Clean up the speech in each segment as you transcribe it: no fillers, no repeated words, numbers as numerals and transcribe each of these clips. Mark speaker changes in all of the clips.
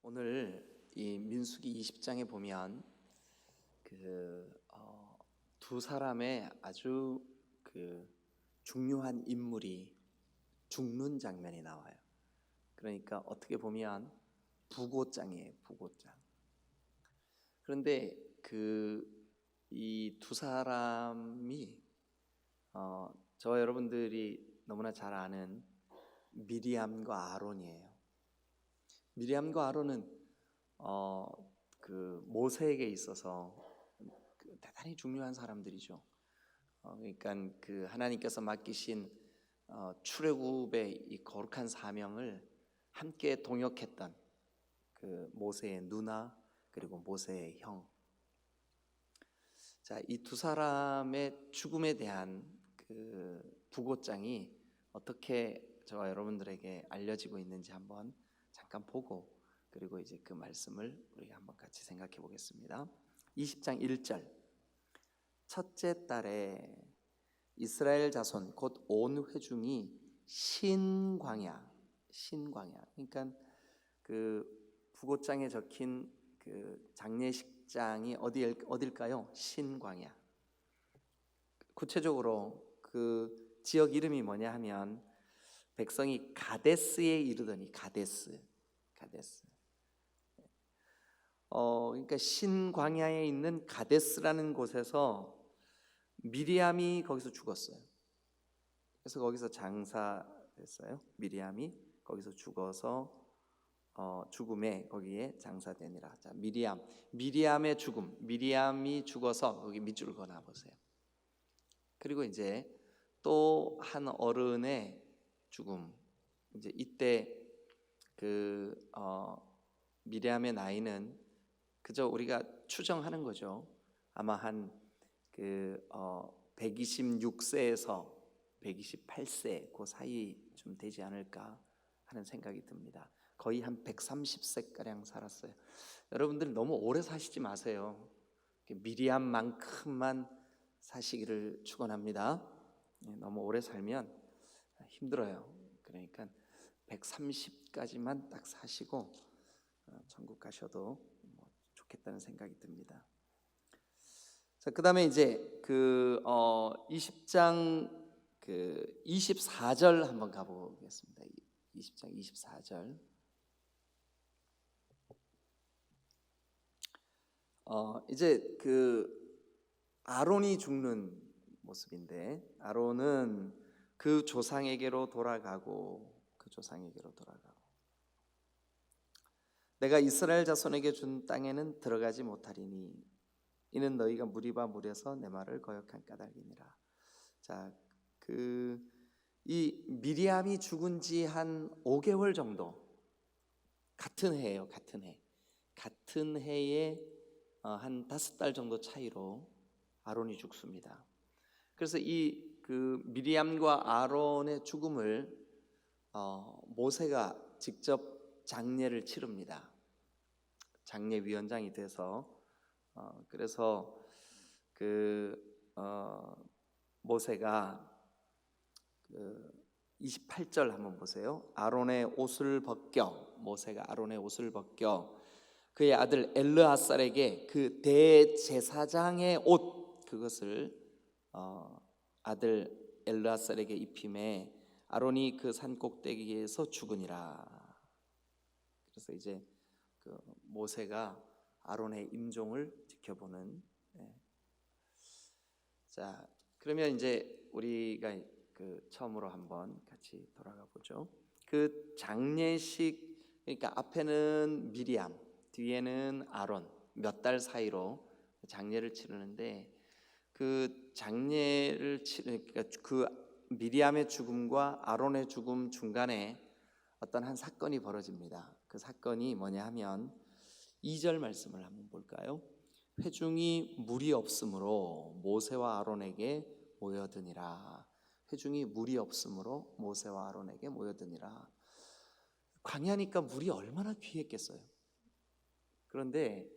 Speaker 1: 오늘 이 민수기 20장에 보면 두 사람의 아주 중요한 인물이 죽는 장면이 나와요. 그러니까 어떻게 보면 부고장이에요, 부고장. 그런데 이 두 사람이 저와 여러분들이 너무나 잘 아는 미리암과 아론이에요. 미리암과 아론은 모세에게 있어서 대단히 중요한 사람들이죠. 그러니까 하나님께서 맡기신 출애굽의 이 거룩한 사명을 함께 동역했던 모세의 누나 그리고 모세의 형. 자, 이 두 사람의 죽음에 대한 부고장이 어떻게 저와 여러분들에게 알려지고 있는지 한번 잠깐 보고, 그리고 이제 그 말씀을 우리가 한번 같이 생각해 보겠습니다. 20장 1절. 첫째 달에 이스라엘 자손 곧 온 회중이 신광야, 그러니까 부고장에 적힌 장례식장이 어딜까요? 신광야. 구체적으로 그 지역 이름이 뭐냐 하면 백성이 가데스에 이르더니 가데스. 그러니까 신광야에 있는 가데스라는 곳에서 미리암이 거기서 죽었어요. 그래서 거기서 장사됐어요. 미리암이 거기서 죽어서 죽음에 거기에 장사되니라. 자, 미리암의 죽음. 미리암이 죽어서 거기 밑줄을 그어놔 보세요. 그리고 이제 또 한 어른의 죽음. 이제 이때 미리암의 나이는 그저 우리가 추정하는 거죠. 아마 한 126세에서 128세 그 사이쯤 되지 않을까 하는 생각이 듭니다. 거의 한 130세가량 살았어요. 여러분들 너무 오래 사시지 마세요. 미리암만큼만 사시기를 축원합니다. 너무 오래 살면 힘들어요. 그러니까 130까지만 딱 사시고 천국 가셔도 좋겠다는 생각이 듭니다. 자, 그다음에 이제 20장 24절 한번 가보겠습니다. 20장 24절. 이제 아론이 죽는 모습인데, 아론은 그 조상에게로 돌아가고 내가 이스라엘 자손에게 준 땅에는 들어가지 못하리니 이는 너희가 무리바 무려서 내 말을 거역한 까닭이니라. 자, 이 미리암이 죽은 지 한 5개월 정도, 같은 해예요. 같은 해에 한 5달 정도 차이로 아론이 죽습니다. 그래서 이 미리암과 아론의 죽음을 모세가 직접 장례를 치릅니다. 장례위원장이 돼서 그래서 모세가 28절 한번 보세요. 모세가 아론의 옷을 벗겨 그의 아들 엘르아살에게 그 대제사장의 옷, 그것을 아들 엘르아살에게 입힘에 아론이 그 산 꼭대기에서 죽으니라. 그래서 이제 모세가 아론의 임종을 지켜보는. 자, 그러면 이제 우리가 처음으로 한번 같이 돌아가 보죠. 장례식, 그러니까 앞에는 미리암, 뒤에는 아론, 몇 달 사이로 장례를 치르는데 장례를 치르니까 미리암의 죽음과 아론의 죽음 중간에 어떤 한 사건이 벌어집니다. 그 사건이 뭐냐 하면 2절 말씀을 한번 볼까요? 회중이 물이 없으므로 모세와 아론에게 모여드니라. 회중이 물이 없으므로 모세와 아론에게 모여드니라. 광야니까 물이 얼마나 귀했겠어요. 그런데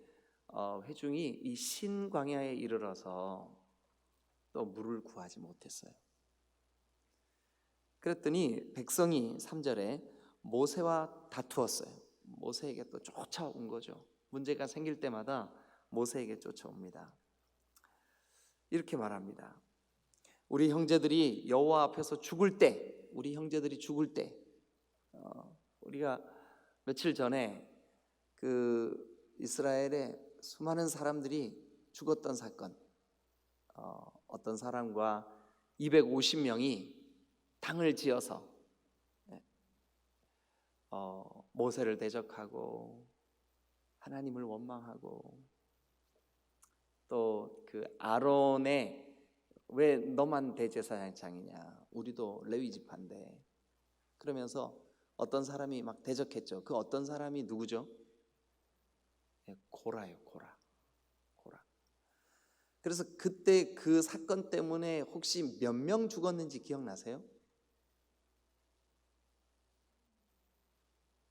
Speaker 1: 회중이 이 신광야에 이르러서 또 물을 구하지 못했어요. 그랬더니 백성이 3절에 모세와 다투었어요. 모세에게 또 쫓아온 거죠. 문제가 생길 때마다 모세에게 쫓아옵니다. 이렇게 말합니다. 우리 형제들이 여호와 앞에서 죽을 때, 우리 형제들이 죽을 때, 우리가 며칠 전에 그 이스라엘의 수많은 사람들이 죽었던 사건, 어떤 사람과 250명이 당을 지어서 모세를 대적하고 하나님을 원망하고, 또 그 아론의 왜 너만 대제사장이냐, 우리도 레위 지파인데, 그러면서 어떤 사람이 막 대적했죠. 그 어떤 사람이 누구죠? 고라예요. 고라. 그래서 그때 그 사건 때문에 혹시 몇 명 죽었는지 기억나세요?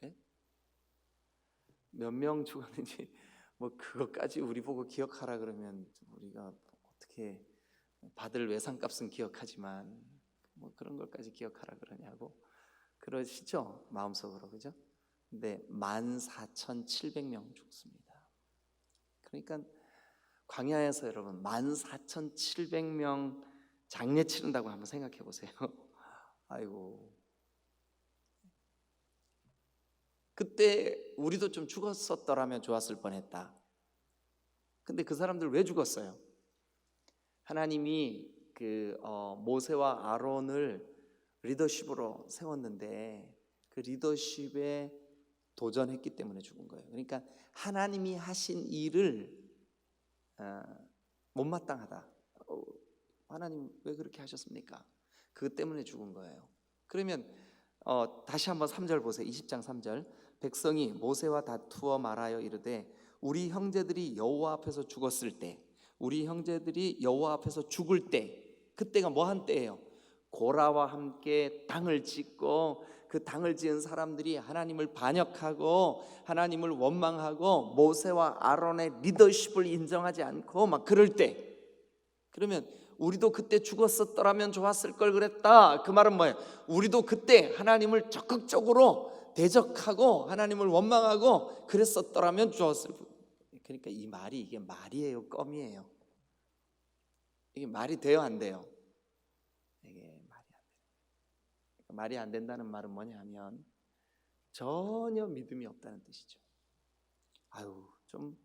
Speaker 1: 네? 몇 명 죽었는지 뭐 그것까지 우리 보고 기억하라 그러면 우리가 어떻게, 받을 외상값은 기억하지만 뭐 그런 것까지 기억하라 그러냐고 그러시죠, 마음속으로. 그죠? 근데 14,700명 죽습니다. 그러니까 광야에서 여러분 14,700명 장례 치른다고 한번 생각해 보세요. 아이고, 그때 우리도 좀 죽었었더라면 좋았을 뻔했다. 근데 그 사람들 왜 죽었어요? 하나님이 그 모세와 아론을 리더십으로 세웠는데 그 리더십에 도전했기 때문에 죽은 거예요. 그러니까 하나님이 하신 일을 못마땅하다. 하나님 왜 그렇게 하셨습니까? 그것 때문에 죽은 거예요. 그러면 다시 한번 3절 보세요. 20장 3절. 백성이 모세와 다투어 말하여 이르되 우리 형제들이 여호와 앞에서 죽었을 때, 우리 형제들이 여호와 앞에서 죽을 때, 그때가 뭐한 때예요? 고라와 함께 당을 짓고 그 당을 지은 사람들이 하나님을 반역하고 하나님을 원망하고 모세와 아론의 리더십을 인정하지 않고 막 그럴 때, 그러면 우리도 그때 죽었었더라면 좋았을 걸 그랬다. 그 말은 뭐예요? 우리도 그때 하나님을 적극적으로 대적하고 하나님을 원망하고 그랬었더라면 좋았을. 그러니까 이 말이, 이게 말이에요, 껌이에요? 이게 말이 돼요, 안 돼요? 이게 말이 안 돼요. 말이 안 된다는 말은 뭐냐면 전혀 믿음이 없다는 뜻이죠. 아유, 좀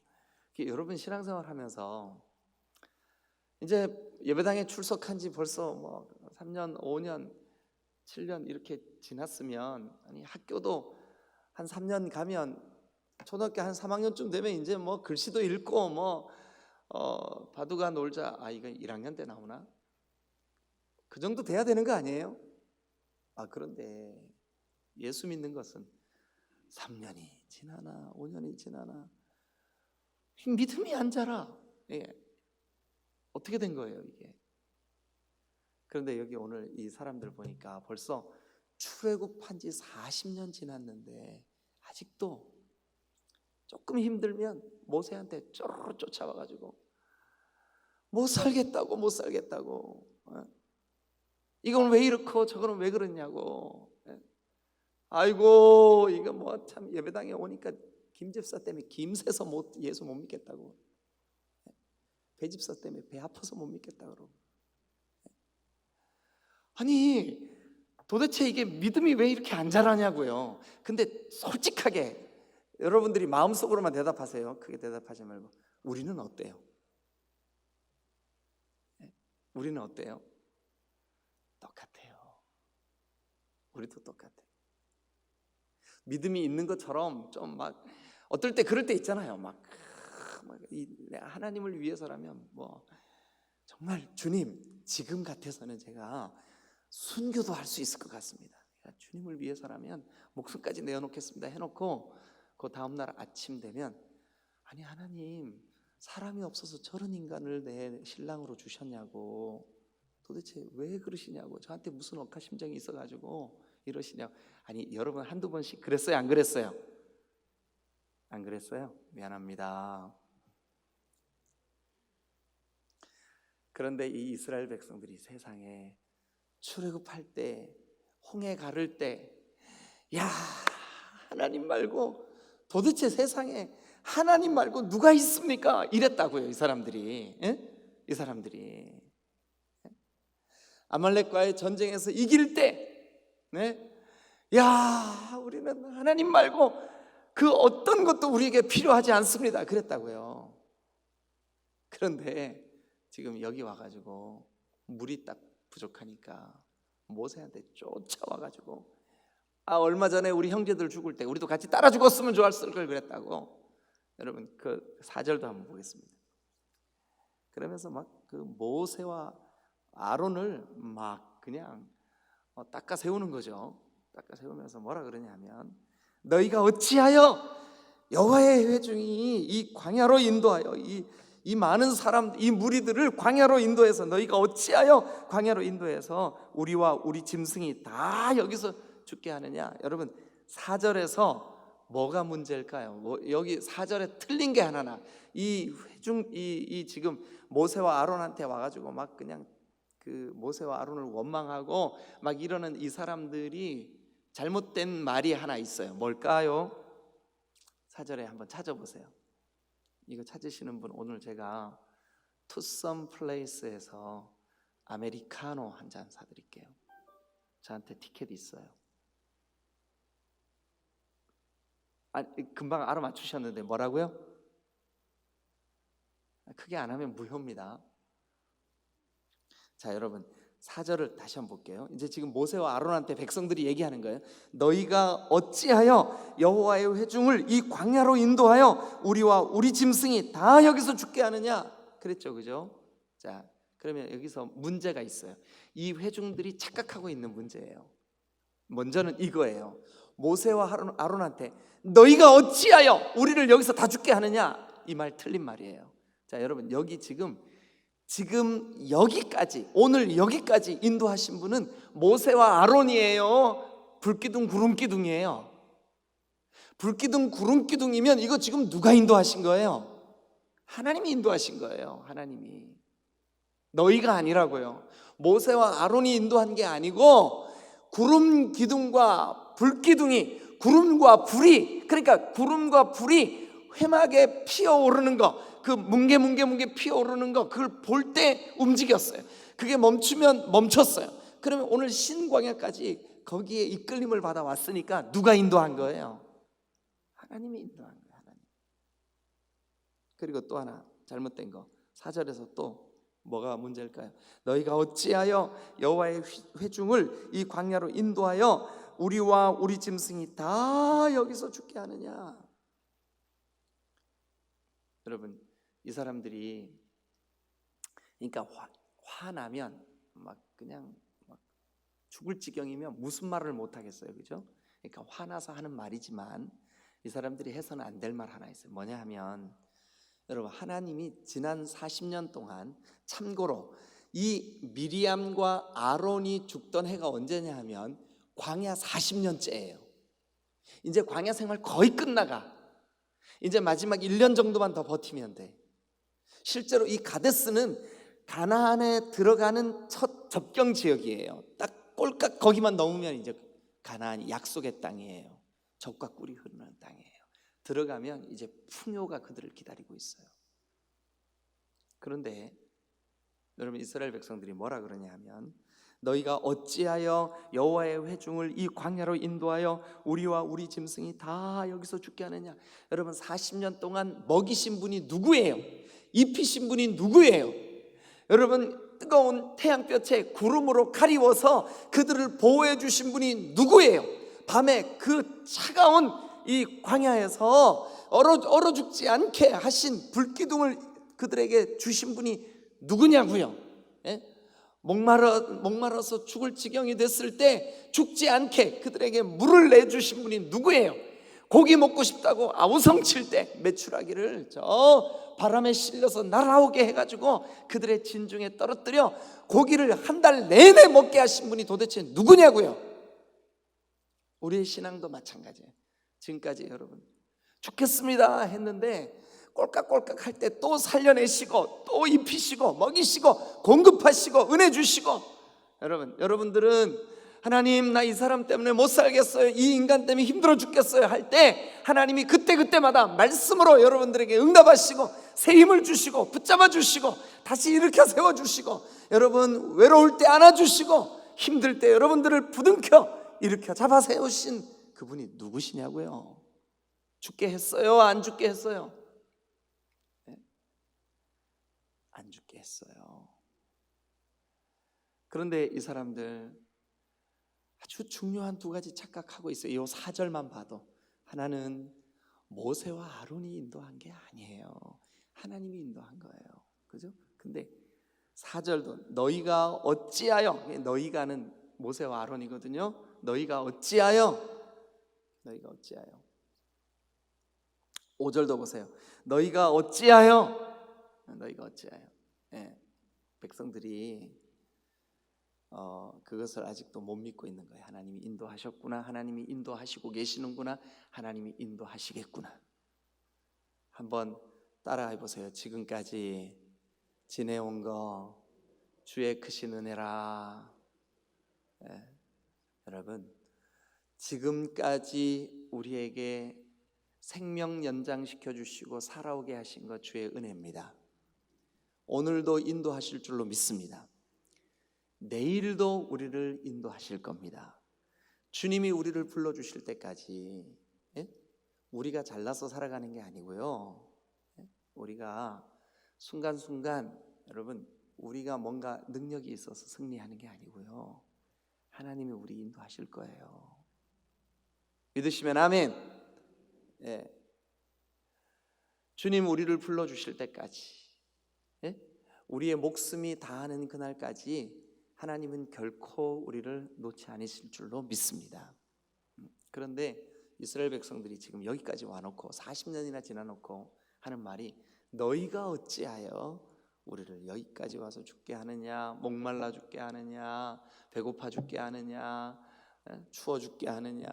Speaker 1: 여러분 신앙생활 하면서 이제 예배당에 출석한 지 벌써 뭐 3년, 5년, 7년 이렇게 지났으면, 아니 학교도 한 3년 가면, 초등학교 한 3학년쯤 되면 이제 뭐 글씨도 읽고 뭐 바둑아 놀자, 이거 1학년 때 나오나? 그 정도 돼야 되는 거 아니에요? 그런데 예수 믿는 것은 3년이 지나나 5년이 지나나 믿음이 안 자라. 예. 어떻게 된 거예요, 이게? 그런데 여기 오늘 이 사람들 보니까 벌써 출애굽한 지 40년 지났는데 아직도 조금 힘들면 모세한테 쪼르르 쫓아와가지고 못 살겠다고, 이건 왜 이렇고 저거는 왜 그러냐고. 아이고, 이거 뭐 참 예배당에 오니까 김집사 때문에 김새서 예수 못 믿겠다고, 배집사 때문에 배 아파서 못 믿겠다 그러고. 아니 도대체 이게 믿음이 왜 이렇게 안 자라냐고요. 근데 솔직하게 여러분들이 마음속으로만 대답하세요. 크게 대답하지 말고. 우리는 어때요? 우리는 어때요? 똑같아요. 우리도 똑같아요. 믿음이 있는 것처럼 좀 막 어떨 때 그럴 때 있잖아요. 막 하나님을 위해서라면 뭐 정말 주님, 지금 같아서는 제가 순교도 할 수 있을 것 같습니다. 주님을 위해서라면 목숨까지 내어놓겠습니다 해놓고 그 다음날 아침 되면, 아니 하나님, 사람이 없어서 저런 인간을 내 신랑으로 주셨냐고, 도대체 왜 그러시냐고, 저한테 무슨 억하심정이 있어가지고 이러시냐고. 아니 여러분 한두 번씩 그랬어요, 안 그랬어요? 안 그랬어요? 미안합니다. 그런데 이 이스라엘 백성들이 세상에 출애굽할 때, 홍해 가를 때, 야 하나님 말고 도대체 세상에 하나님 말고 누가 있습니까? 이랬다고요, 이 사람들이. 이 사람들이 아말렉과의 전쟁에서 이길 때, 야, 우리는 하나님 말고 그 어떤 것도 우리에게 필요하지 않습니다, 그랬다고요. 그런데 지금 여기 와가지고 물이 딱 부족하니까 모세한테 쫓아와가지고, 얼마 전에 우리 형제들 죽을 때 우리도 같이 따라 죽었으면 좋았을 걸 그랬다고. 여러분 그 4절도 한번 보겠습니다. 그러면서 막 그 모세와 아론을 막 그냥 닦아 세우는 거죠. 닦아 세우면서 뭐라 그러냐면, 너희가 어찌하여 여호와의 회중이 이 광야로 인도하여 이 많은 사람, 이 무리들을 광야로 인도해서, 너희가 어찌하여 광야로 인도해서 우리와 우리 짐승이 다 여기서 죽게 하느냐. 여러분 4절에서 뭐가 문제일까요? 여기 4절에 틀린 게 하나나, 이 회중 이 지금 모세와 아론한테 와가지고 막 그냥 그 모세와 아론을 원망하고 막 이러는 이 사람들이 잘못된 말이 하나 있어요. 뭘까요? 4절에 한번 찾아보세요. 이거 찾으시는 분, 오늘 제가 투썸 플레이스에서 아메리카노 한 잔 사드릴게요. 저한테 티켓 있어요. 금방 알아맞추셨는데 뭐라고요? 크게 안 하면 무효입니다. 자, 여러분 4절을 다시 한번 볼게요. 이제 지금 모세와 아론한테 백성들이 얘기하는 거예요. 너희가 어찌하여 여호와의 회중을 이 광야로 인도하여 우리와 우리 짐승이 다 여기서 죽게 하느냐 그랬죠, 그죠? 자, 그러면 여기서 문제가 있어요. 이 회중들이 착각하고 있는 문제예요. 먼저는 이거예요. 모세와 아론한테 너희가 어찌하여 우리를 여기서 다 죽게 하느냐, 이 말 틀린 말이에요. 자, 여러분 여기 지금 여기까지, 오늘 여기까지 인도하신 분은 모세와 아론이에요. 불기둥 구름기둥이에요. 불기둥 구름기둥이면 이거 지금 누가 인도하신 거예요? 하나님이 인도하신 거예요. 하나님이. 너희가 아니라고요. 모세와 아론이 인도한 게 아니고 구름 기둥과 불기둥이, 구름과 불이, 그러니까 구름과 불이 회막에 피어오르는 거, 그 뭉게 피어오르는 거, 그걸 볼 때 움직였어요. 그게 멈추면 멈췄어요. 그러면 오늘 신광야까지 거기에 이끌림을 받아 왔으니까 누가 인도한 거예요? 하나님이 인도한 거예요. 하나님. 그리고 또 하나 잘못된 거, 4절에서 또 뭐가 문제일까요? 너희가 어찌하여 여호와의 회중을 이 광야로 인도하여 우리와 우리 짐승이 다 여기서 죽게 하느냐. 여러분 이 사람들이 그러니까 화나면 막 그냥 막 죽을 지경이면 무슨 말을 못 하겠어요, 그죠? 그러니까 화나서 하는 말이지만 이 사람들이 해서는 안 될 말 하나 있어요. 뭐냐 하면, 여러분 하나님이 지난 40년 동안, 참고로 이 미리암과 아론이 죽던 해가 언제냐 하면 광야 40년째예요. 이제 광야 생활 거의 끝나가. 이제 마지막 1년 정도만 더 버티면 돼. 실제로 이 가데스는 가나안에 들어가는 첫 접경 지역이에요. 딱 꼴깍 거기만 넘으면 이제 가나안이 약속의 땅이에요. 젖과 꿀이 흐르는 땅이에요. 들어가면 이제 풍요가 그들을 기다리고 있어요. 그런데 여러분 이스라엘 백성들이 뭐라 그러냐 하면, 너희가 어찌하여 여호와의 회중을 이 광야로 인도하여 우리와 우리 짐승이 다 여기서 죽게 하느냐. 여러분 40년 동안 먹이신 분이 누구예요? 입히신 분이 누구예요? 여러분 뜨거운 태양볕에 구름으로 가리워서 그들을 보호해 주신 분이 누구예요? 밤에 그 차가운 이 광야에서 얼어 죽지 않게 하신 불기둥을 그들에게 주신 분이 누구냐고요? 목마라서 죽을 지경이 됐을 때 죽지 않게 그들에게 물을 내주신 분이 누구예요? 고기 먹고 싶다고 아우성칠 때 메추라기를 저 바람에 실려서 날아오게 해가지고 그들의 진중에 떨어뜨려 고기를 한 달 내내 먹게 하신 분이 도대체 누구냐고요? 우리의 신앙도 마찬가지예요. 지금까지 여러분 죽겠습니다 했는데 꼴깍꼴깍 할 때 또 살려내시고 또 입히시고 먹이시고 공급하시고 은혜 주시고, 여러분들은 하나님, 나 이 사람 때문에 못 살겠어요, 이 인간 때문에 힘들어 죽겠어요 할 때 하나님이 그때그때마다 말씀으로 여러분들에게 응답하시고 새 힘을 주시고 붙잡아 주시고 다시 일으켜 세워주시고, 여러분 외로울 때 안아주시고 힘들 때 여러분들을 부둥켜 일으켜 잡아 세우신 그분이 누구시냐고요. 죽게 했어요, 안 죽게 했어요? 네? 안 죽게 했어요. 그런데 이 사람들 아주 중요한 두 가지 착각하고 있어요. 이 4절만 봐도 하나는 모세와 아론이 인도한 게 아니에요. 하나님이 인도한 거예요. 그죠? 근데 4절도 너희가 어찌하여, 너희가는 모세와 아론이거든요. 너희가 어찌하여 5절도 보세요. 너희가 어찌하여 예, 백성들이 그것을 아직도 못 믿고 있는 거예요. 하나님이 인도하셨구나, 하나님이 인도하시고 계시는구나, 하나님이 인도하시겠구나. 한번 따라해 보세요. 지금까지 지내온 거 주의 크신 은혜라. 여러분, 지금까지 우리에게 생명 연장시켜 주시고 살아오게 하신 것 주의 은혜입니다. 오늘도 인도하실 줄로 믿습니다. 내일도 우리를 인도하실 겁니다. 주님이 우리를 불러주실 때까지 우리가 잘나서 살아가는 게 아니고요, 우리가 순간순간, 여러분, 우리가 뭔가 능력이 있어서 승리하는 게 아니고요, 하나님이 우리 인도하실 거예요. 믿으시면 아멘. 주님 우리를 불러주실 때까지, 우리의 목숨이 다하는 그날까지 하나님은 결코 우리를 놓지 않으실 줄로 믿습니다. 그런데 이스라엘 백성들이 지금 여기까지 와놓고 40년이나 지나놓고 하는 말이, 너희가 어찌하여 우리를 여기까지 와서 죽게 하느냐, 목말라 죽게 하느냐, 배고파 죽게 하느냐, 추워 죽게 하느냐,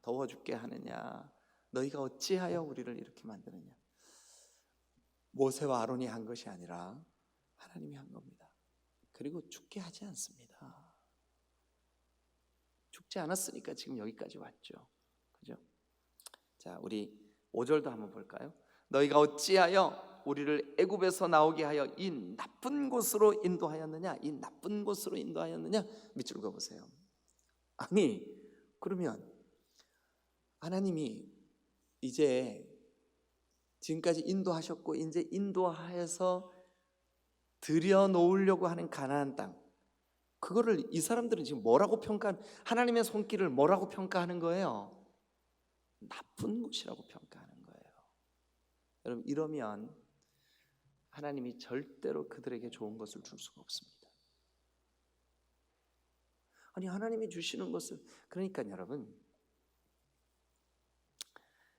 Speaker 1: 더워 죽게 하느냐, 너희가 어찌하여 우리를 이렇게 만드느냐. 모세와 아론이 한 것이 아니라 하나님이 한 겁니다. 그리고 죽게 하지 않습니다. 죽지 않았으니까 지금 여기까지 왔죠. 그죠? 자, 우리 5절도 한번 볼까요? 너희가 어찌하여 우리를 애굽에서 나오게 하여 이 나쁜 곳으로 인도하였느냐, 이 나쁜 곳으로 인도하였느냐. 밑줄 그어보세요. 아니, 그러면 하나님이 이제 지금까지 인도하셨고 이제 인도하여서 들여놓으려고 하는 가나안 땅, 그거를 이 사람들은 지금 뭐라고 하나님의 손길을 뭐라고 평가하는 거예요? 나쁜 곳이라고 평가하는 거예요. 여러분, 이러면 하나님이 절대로 그들에게 좋은 것을 줄 수가 없습니다. 아니, 하나님이 주시는 것을, 그러니까 여러분,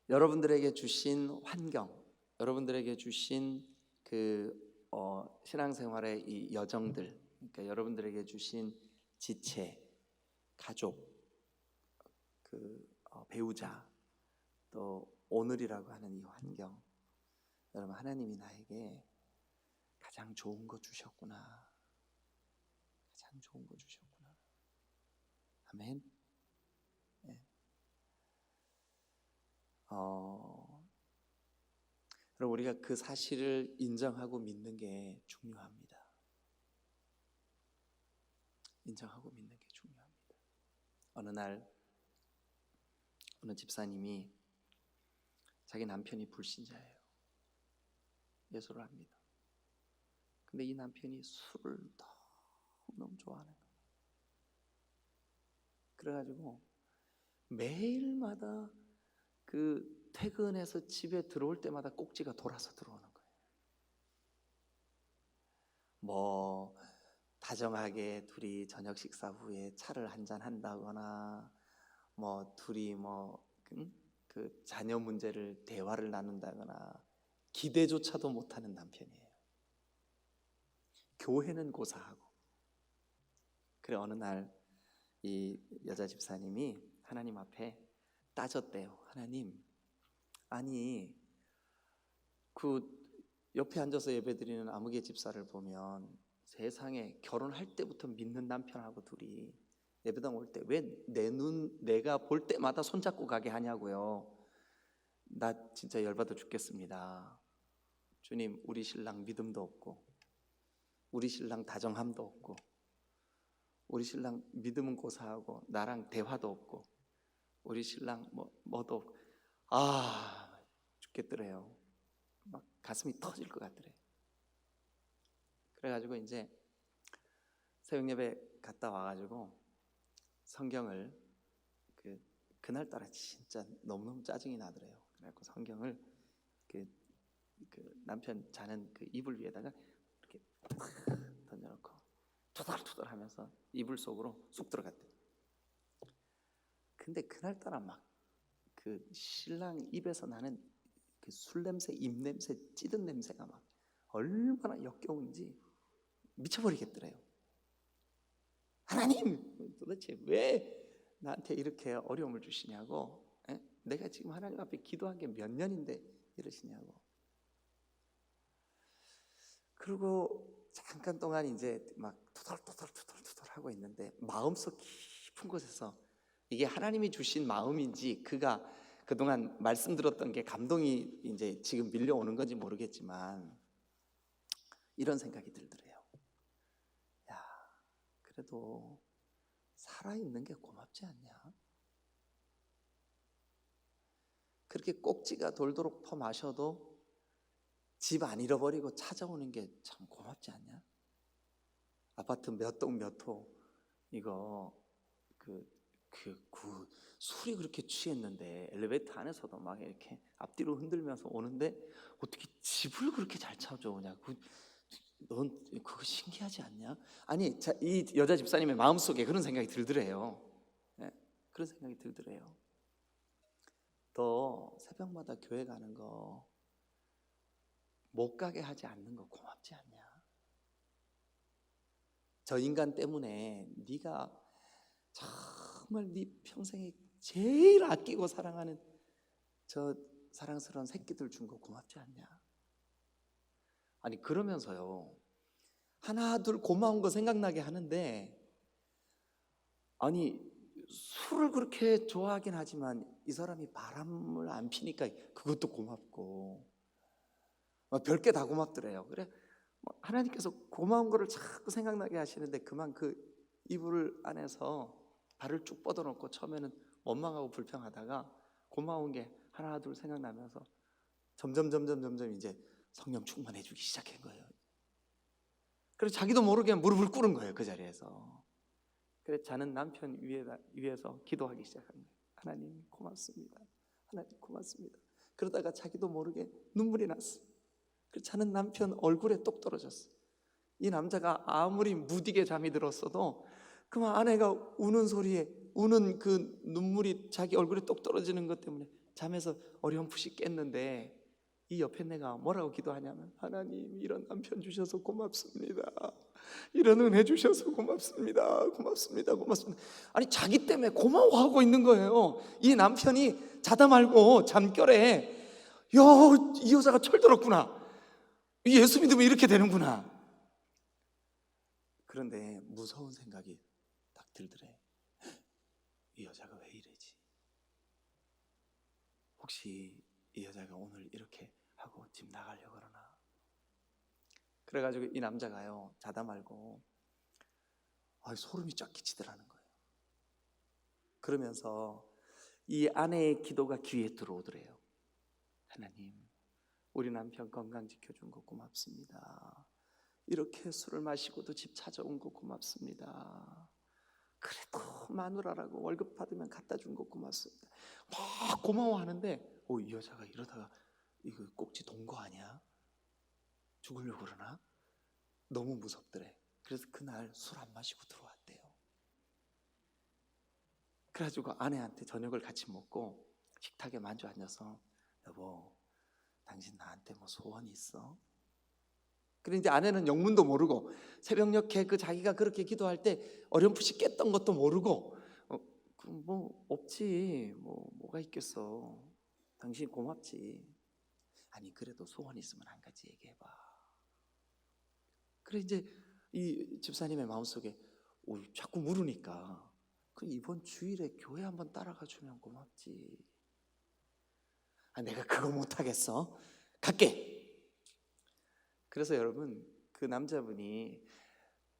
Speaker 1: 여러분들에게 주신 환경, 여러분들에게 주신 신앙생활의 이 여정들, 그러니까 여러분들에게 주신 지체, 가족, 배우자, 또 오늘이라고 하는 이 환경, 여러분, 하나님이 나에게 가장 좋은 거 주셨구나, 가장 좋은 거 주셨구나. 아멘. 네. 여러분, 우리가 그 사실을 인정하고 믿는 게 중요합니다. 인정하고 믿는 게 중요합니다. 어느 날 어느 집사님이, 자기 남편이 불신자예요. 예수를 합니다. 근데 이 남편이 술을 너무 좋아하는 거예요. 그래가지고 매일마다 퇴근해서 집에 들어올 때마다 꼭지가 돌아서 들어오는 거예요. 뭐 다정하게 둘이 저녁 식사 후에 차를 한잔 한다거나, 뭐 둘이 그 자녀 문제를 대화를 나눈다거나, 기대조차도 못하는 남편이에요. 교회는 고사하고. 그래, 어느 날 이 여자 집사님이 하나님 앞에 따졌대요. 하나님, 아니 옆에 앉아서 예배드리는 아무개 집사를 보면 세상에 결혼할 때부터 믿는 남편하고 둘이 예배당 올 때 왜 내가 볼 때마다 손잡고 가게 하냐고요. 나 진짜 열받아 죽겠습니다. 주님, 우리 신랑 믿음도 없고, 우리 신랑 다정함도 없고, 우리 신랑 믿음은 고사하고 나랑 대화도 없고, 우리 신랑 뭐도 없고, 죽겠더래요. 막 가슴이 터질 것 같더래요. 그래가지고 이제 새벽 예배 갔다 와가지고 성경을 그날따라 진짜 너무너무 짜증이 나더래요. 그래갖고 성경을 그 남편 자는 그 이불 위에다가 이렇게 던져놓고 투덜투덜하면서 이불 속으로 쑥 들어갔대요. 근데 그날따라 막 그 신랑 입에서 나는 그 술 냄새, 입 냄새, 찌든 냄새가 막 얼마나 역겨운지 미쳐버리겠더래요. 하나님, 도대체 왜 나한테 이렇게 어려움을 주시냐고. 내가 지금 하나님 앞에 기도한 게 몇 년인데 이러시냐고. 그리고 잠깐 동안 이제 막 투덜투덜 하고 있는데 마음속 깊은 곳에서 이게 하나님이 주신 마음인지 그가 그동안 말씀 들었던 게 감동이 이제 지금 밀려오는 건지 모르겠지만 이런 생각이 들더래요. 야, 그래도 살아있는 게 고맙지 않냐? 그렇게 꼭지가 돌도록 퍼마셔도 집 안 잃어버리고 찾아오는 게 참 고맙지 않냐? 아파트 몇 동 몇 호 이거 술이 그렇게 취했는데 엘리베이터 안에서도 막 이렇게 앞뒤로 흔들면서 오는데 어떻게 집을 그렇게 잘 찾아오냐? 넌 그거 신기하지 않냐? 아니, 이 여자 집사님의 마음속에 그런 생각이 들더래요. 네, 그런 생각이 들더래요. 너 새벽마다 교회 가는 거 못 가게 하지 않는 거 고맙지 않냐? 저 인간 때문에 네가 정말 네 평생에 제일 아끼고 사랑하는 저 사랑스러운 새끼들 준 거 고맙지 않냐? 아니, 그러면서요 하나 둘 고마운 거 생각나게 하는데, 아니 술을 그렇게 좋아하긴 하지만 이 사람이 바람을 안 피니까 그것도 고맙고 별게 다 고맙더래요. 그래 하나님께서 고마운 거를 자꾸 생각나게 하시는데 그만 그 이불 안에서 발을 쭉 뻗어놓고 처음에는 원망하고 불평하다가 고마운 게 하나 둘 생각나면서 점점 이제 성령 충만해지기 시작한 거예요. 그래서 자기도 모르게 무릎을 꿇은 거예요, 그 자리에서. 그래서 자는 남편 위에서 기도하기 시작한 거예요. 하나님 고맙습니다. 하나님 고맙습니다. 그러다가 자기도 모르게 눈물이 났어. 그래서 자는 남편 얼굴에 똑 떨어졌어. 이 남자가 아무리 무디게 잠이 들었어도 그만 아내가 우는 소리에 우는 그 눈물이 자기 얼굴에 똑 떨어지는 것 때문에 잠에서 어렴풋이 깼는데, 이 옆에 내가 뭐라고 기도하냐면 하나님 이런 남편 주셔서 고맙습니다. 이런 은혜 주셔서 고맙습니다. 고맙습니다. 고맙습니다. 아니 자기 때문에 고마워하고 있는 거예요. 이 남편이 자다 말고 잠결에 이 여자가 철들었구나. 예수 믿으면 이렇게 되는구나. 그런데 무서운 생각이 딱 들더래. 이 여자가 왜 이러지? 혹시 이 여자가 오늘 이렇게 하고 집 나가려고 그러나? 그래가지고 이 남자가요 자다 말고 소름이 쫙 끼치더라는 거예요. 그러면서 이 아내의 기도가 귀에 들어오더래요. 하나님, 우리 남편 건강 지켜준 거 고맙습니다. 이렇게 술을 마시고도 집 찾아온 거 고맙습니다. 그래도 마누라라고 월급 받으면 갖다 준 거 고맙습니다. 막 고마워하는데 이 여자가 이러다가 이거 꼭지 돈 거 아니야? 죽으려고 그러나? 너무 무섭더래. 그래서 그날 술 안 마시고 들어왔대요. 그래가지고 아내한테 저녁을 같이 먹고 식탁에 마주 앉아서 여보, 당신 나한테 뭐 소원이 있어? 그런데 이제 아내는 영문도 모르고 새벽녘에 자기가 그렇게 기도할 때 어렴풋이 깼던 것도 모르고 뭐 없지, 뭐가 있겠어. 당신 고맙지. 아니 그래도 소원 있으면 한 가지 얘기해봐. 그래 이제 이 집사님의 마음속에 자꾸 물으니까 그 이번 주일에 교회 한번 따라가 주면 고맙지. 내가 그거 못하겠어. 갈게. 그래서 여러분, 그 남자분이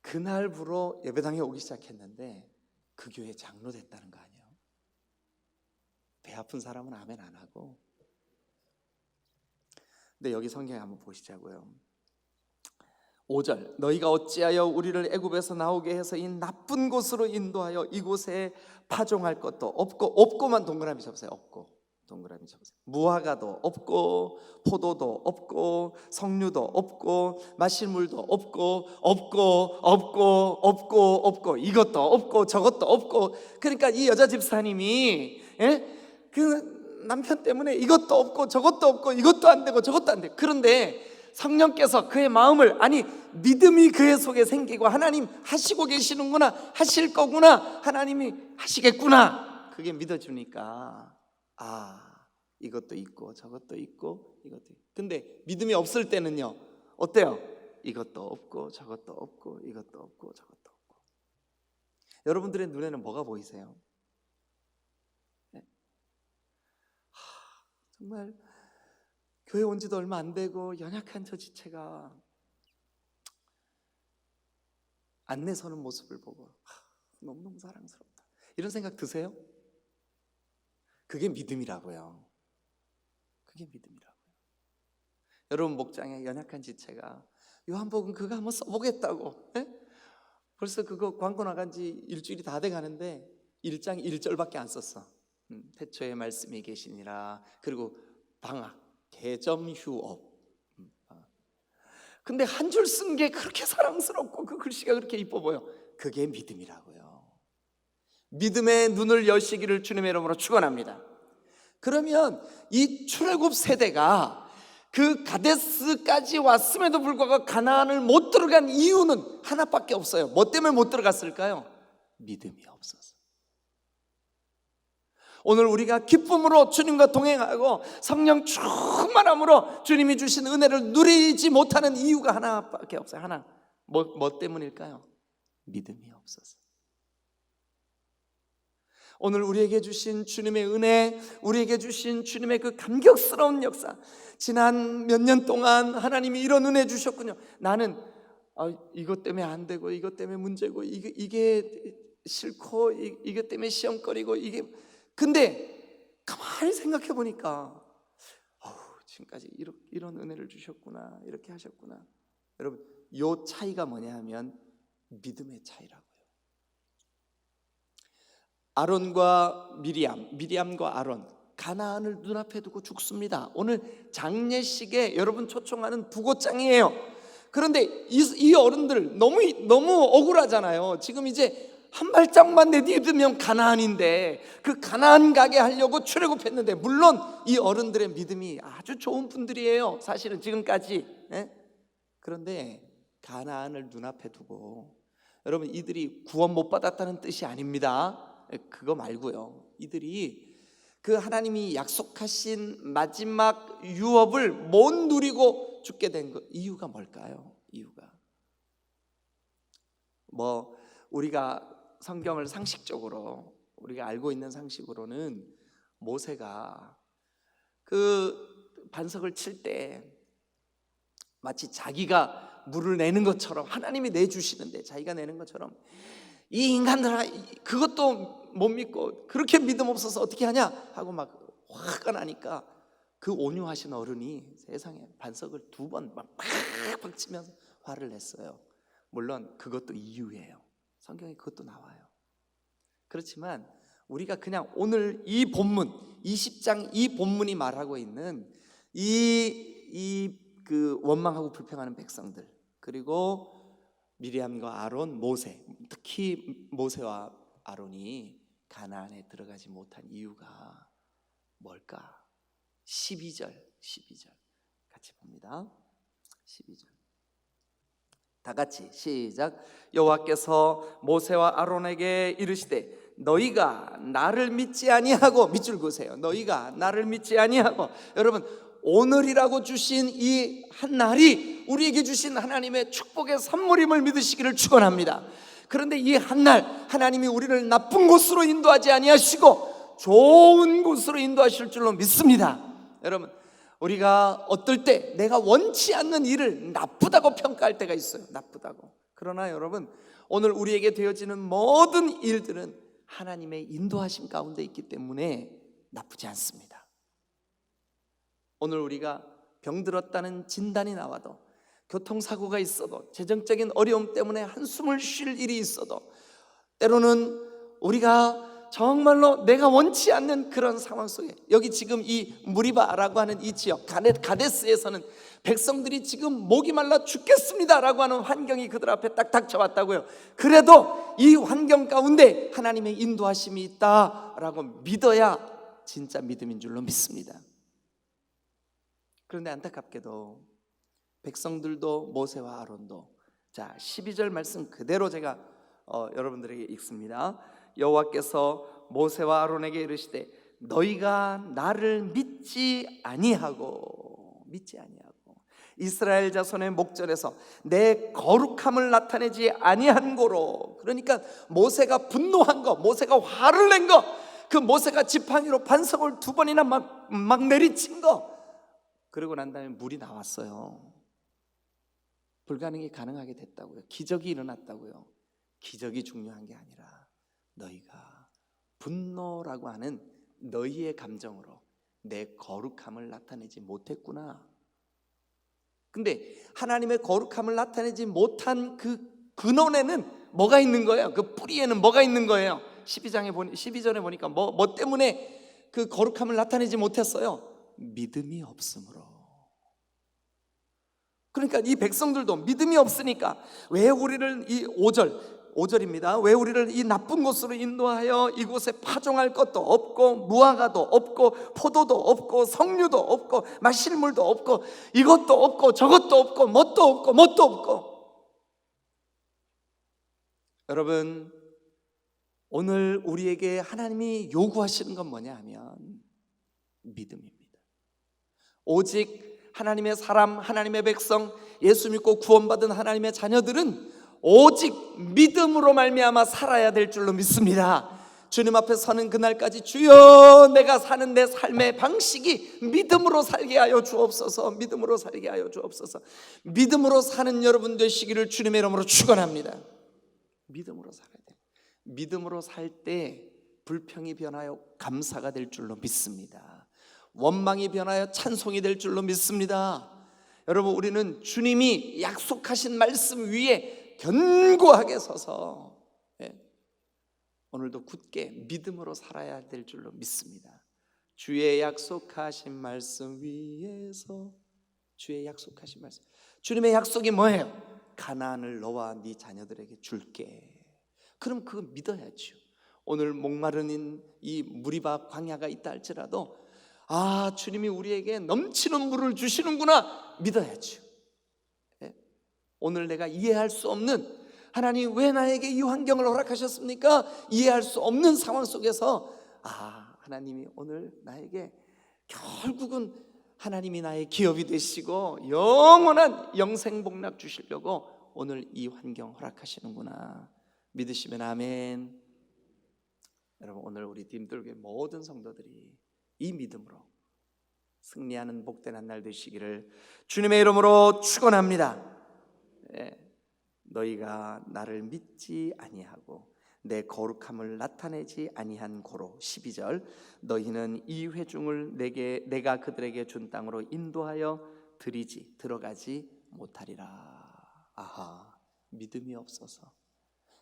Speaker 1: 그날부로 예배당에 오기 시작했는데 그 교회 장로 됐다는 거 아니에요? 배 아픈 사람은 아멘 안 하고. 근데 여기 성경에 한번 보시자고요. 5절, 너희가 어찌하여 우리를 애굽에서 나오게 해서 이 나쁜 곳으로 인도하여 이곳에 파종할 것도 없고만 동그라미 쳐보세요. 없고, 동그라미 쳐보세요. 무화과도 없고, 포도도 없고, 석류도 없고, 마실 물도 없고, 이것도 없고, 저것도 없고. 그러니까 이 여자 집사님이 그 남편 때문에 이것도 없고, 저것도 없고, 이것도 안 되고, 저것도 안 돼. 그런데 성령께서 그의 마음을, 믿음이 그의 속에 생기고, 하나님 하시고 계시는구나, 하실 거구나, 하나님이 하시겠구나, 그게 믿어주니까 이것도 있고 저것도 있고 이것도 있고. 근데 믿음이 없을 때는요 어때요? 이것도 없고 저것도 없고 이것도 없고 저것도 없고. 여러분들의 눈에는 뭐가 보이세요? 정말 교회 온 지도 얼마 안 되고 연약한 저 지체가 안내 서는 모습을 보고 너무너무 사랑스럽다, 이런 생각 드세요? 그게 믿음이라고요. 그게 믿음이라고요. 여러분, 목장에 연약한 지체가 요한복음 그거 한번 써보겠다고, 벌써 그거 광고 나간 지 일주일이 다 돼가는데 1장 1절밖에 안 썼어. 태초에 말씀이 계시니라, 그리고 방학, 개점, 휴업. 근데 한 줄 쓴 게 그렇게 사랑스럽고 그 글씨가 그렇게 이뻐 보여. 그게 믿음이라고요. 믿음의 눈을 여시기를 주님의 이름으로 축원합니다. 그러면 이 출애굽 세대가 그 가데스까지 왔음에도 불구하고 가나안을 못 들어간 이유는 하나밖에 없어요. 뭐 때문에 못 들어갔을까요? 믿음이 없어서. 오늘 우리가 기쁨으로 주님과 동행하고 성령 충만함으로 주님이 주신 은혜를 누리지 못하는 이유가 하나밖에 없어요. 하나. 뭐 때문일까요? 믿음이 없어서. 오늘 우리에게 주신 주님의 은혜, 우리에게 주신 주님의 그 감격스러운 역사, 지난 몇 년 동안 하나님이 이런 은혜 주셨군요. 나는 이것 때문에 안 되고, 이것 때문에 문제고, 이게 싫고, 이것 때문에 시험거리고, 근데 가만히 생각해 보니까 지금까지 이런 은혜를 주셨구나, 이렇게 하셨구나. 여러분, 이 차이가 뭐냐 하면 믿음의 차이라고요. 아론과 미리암과 아론, 가나안을 눈앞에 두고 죽습니다. 오늘 장례식에 여러분 초청하는 부고장이에요. 그런데 이 어른들 너무 억울하잖아요. 지금 이제 한 발짝만 내디디면 가나안인데, 그 가나안 가게 하려고 출애굽했는데, 물론 이 어른들의 믿음이 아주 좋은 분들이에요, 사실은 지금까지. 그런데 가나안을 눈앞에 두고, 여러분, 이들이 구원 못 받았다는 뜻이 아닙니다. 그거 말고요, 이들이 그 하나님이 약속하신 마지막 유업을 못 누리고 죽게 된 이유가 뭘까요? 이유가 우리가 성경을 상식적으로 우리가 알고 있는 상식으로는 모세가 그 반석을 칠 때 마치 자기가 물을 내는 것처럼, 하나님이 내주시는데 자기가 내는 것처럼, 이 인간들아 그것도 못 믿고 그렇게 믿음 없어서 어떻게 하냐 하고 막 화가 나니까, 그 온유하신 어른이 세상에 반석을 2번 막 치면서 화를 냈어요. 물론 그것도 이유예요. 성경에 그것도 나와요. 그렇지만 우리가 그냥 오늘 이 본문 20장 이 본문이 말하고 있는 그 원망하고 불평하는 백성들, 그리고 미리암과 아론, 모세, 특히 모세와 아론이 가나안에 들어가지 못한 이유가 뭘까? 12절 같이 봅니다. 12절 다 같이 시작. 여호와께서 모세와 아론에게 이르시되 너희가 나를 믿지 아니하고, 밑줄 그으세요. 너희가 나를 믿지 아니하고. 여러분, 오늘이라고 주신 이 한 날이 우리에게 주신 하나님의 축복의 선물임을 믿으시기를 축원합니다. 그런데 이 한날 하나님이 우리를 나쁜 곳으로 인도하지 아니하시고 좋은 곳으로 인도하실 줄로 믿습니다. 여러분, 우리가 어떨 때 내가 원치 않는 일을 나쁘다고 평가할 때가 있어요. 나쁘다고. 그러나 여러분, 오늘 우리에게 되어지는 모든 일들은 하나님의 인도하심 가운데 있기 때문에 나쁘지 않습니다. 오늘 우리가 병들었다는 진단이 나와도, 교통사고가 있어도, 재정적인 어려움 때문에 한숨을 쉴 일이 있어도, 때로는 우리가 정말로 내가 원치 않는 그런 상황 속에, 여기 지금 이 무리바라고 하는 이 지역 가데스에서는 백성들이 지금 목이 말라 죽겠습니다라고 하는 환경이 그들 앞에 딱 닥쳐왔다고요. 그래도 이 환경 가운데 하나님의 인도하심이 있다라고 믿어야 진짜 믿음인 줄로 믿습니다. 그런데 안타깝게도 백성들도 모세와 아론도, 자 12절 말씀 그대로 제가 여러분들에게 읽습니다. 여호와께서 모세와 아론에게 이르시되 너희가 나를 믿지 아니하고 이스라엘 자손의 목전에서 내 거룩함을 나타내지 아니한 고로. 그러니까 모세가 분노한 거, 모세가 화를 낸 거, 그 모세가 지팡이로 반석을 2번이나 막 내리친 거, 그러고 난 다음에 물이 나왔어요. 불가능이 가능하게 됐다고요. 기적이 일어났다고요. 기적이 중요한 게 아니라 너희가 분노라고 하는 너희의 감정으로 내 거룩함을 나타내지 못했구나. 근데 하나님의 거룩함을 나타내지 못한 그 근원에는 뭐가 있는 거예요? 그 뿌리에는 뭐가 있는 거예요? 12절에 보니까 뭐 때문에 그 거룩함을 나타내지 못했어요? 믿음이 없으므로. 그러니까 이 백성들도 믿음이 없으니까 왜 우리를, 이 5절입니다. 왜 우리를 이 나쁜 곳으로 인도하여 이곳에 파종할 것도 없고 무화과도 없고 포도도 없고 석류도 없고 마실 물도 없고 이것도 없고 저것도 없고 뭣도 없고. 여러분, 오늘 우리에게 하나님이 요구하시는 건 뭐냐 하면 믿음입니다. 오직 하나님의 사람, 하나님의 백성, 예수 믿고 구원받은 하나님의 자녀들은 오직 믿음으로 말미암아 살아야 될 줄로 믿습니다. 주님 앞에 서는 그날까지 주여 내가 사는 내 삶의 방식이 믿음으로 살게 하여 주옵소서. 믿음으로 살게 하여 주옵소서. 믿음으로 사는 여러분 되시기를 주님의 이름으로 축원합니다. 믿음으로 살아야 돼요. 믿음으로 살 때 불평이 변하여 감사가 될 줄로 믿습니다. 원망이 변하여 찬송이 될 줄로 믿습니다. 여러분, 우리는 주님이 약속하신 말씀 위에 견고하게 서서 오늘도 굳게 믿음으로 살아야 될 줄로 믿습니다. 주의 약속하신 말씀 위에서, 주의 약속하신 말씀, 주님의 약속이 뭐예요? 가나안을 너와 네 자녀들에게 줄게. 그럼 그거 믿어야죠. 오늘 목마른 이 무리바 광야가 있다 할지라도 주님이 우리에게 넘치는 물을 주시는구나 믿어야죠. 오늘 내가 이해할 수 없는, 하나님 왜 나에게 이 환경을 허락하셨습니까? 이해할 수 없는 상황 속에서 하나님이 오늘 나에게 결국은 하나님이 나의 기업이 되시고 영원한 영생복락 주시려고 오늘 이 환경 허락하시는구나 믿으시면 아멘. 여러분, 오늘 우리 딤들교회 모든 성도들이 이 믿음으로 승리하는 복된 한 날 되시기를 주님의 이름으로 축원합니다. 너희가 나를 믿지 아니하고 내 거룩함을 나타내지 아니한 고로. 12절 너희는 이 회중을 내가 그들에게 준 땅으로 인도하여 들어가지 못하리라. 믿음이 없어서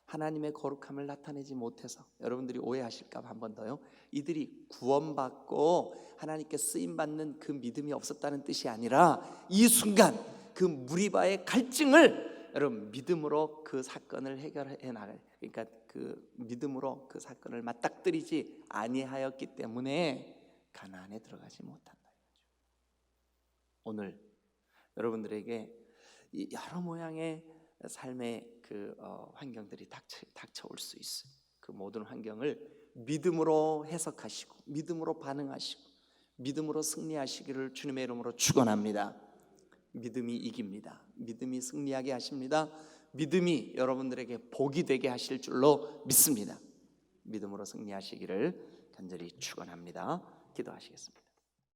Speaker 1: 하나님의 거룩함을 나타내지 못해서, 여러분들이 오해하실까 봐 한 번 더요, 이들이 구원받고 하나님께 쓰임받는 그 믿음이 없었다는 뜻이 아니라 이 순간 그 무리바의 갈증을 여러분 믿음으로 그 사건을 해결해 나가요. 그러니까 그 믿음으로 그 사건을 맞닥뜨리지 아니하였기 때문에 가나안에 들어가지 못한다. 오늘 여러분들에게 이 여러 모양의 삶의 그 환경들이 닥쳐올 수 있어요. 그 모든 환경을 믿음으로 해석하시고 믿음으로 반응하시고 믿음으로 승리하시기를 주님의 이름으로 축원합니다. 믿음이 이깁니다. 믿음이 승리하게 하십니다. 믿음이 여러분들에게 복이 되게 하실 줄로 믿습니다. 믿음으로 승리하시기를 간절히 축원합니다. 기도하시겠습니다.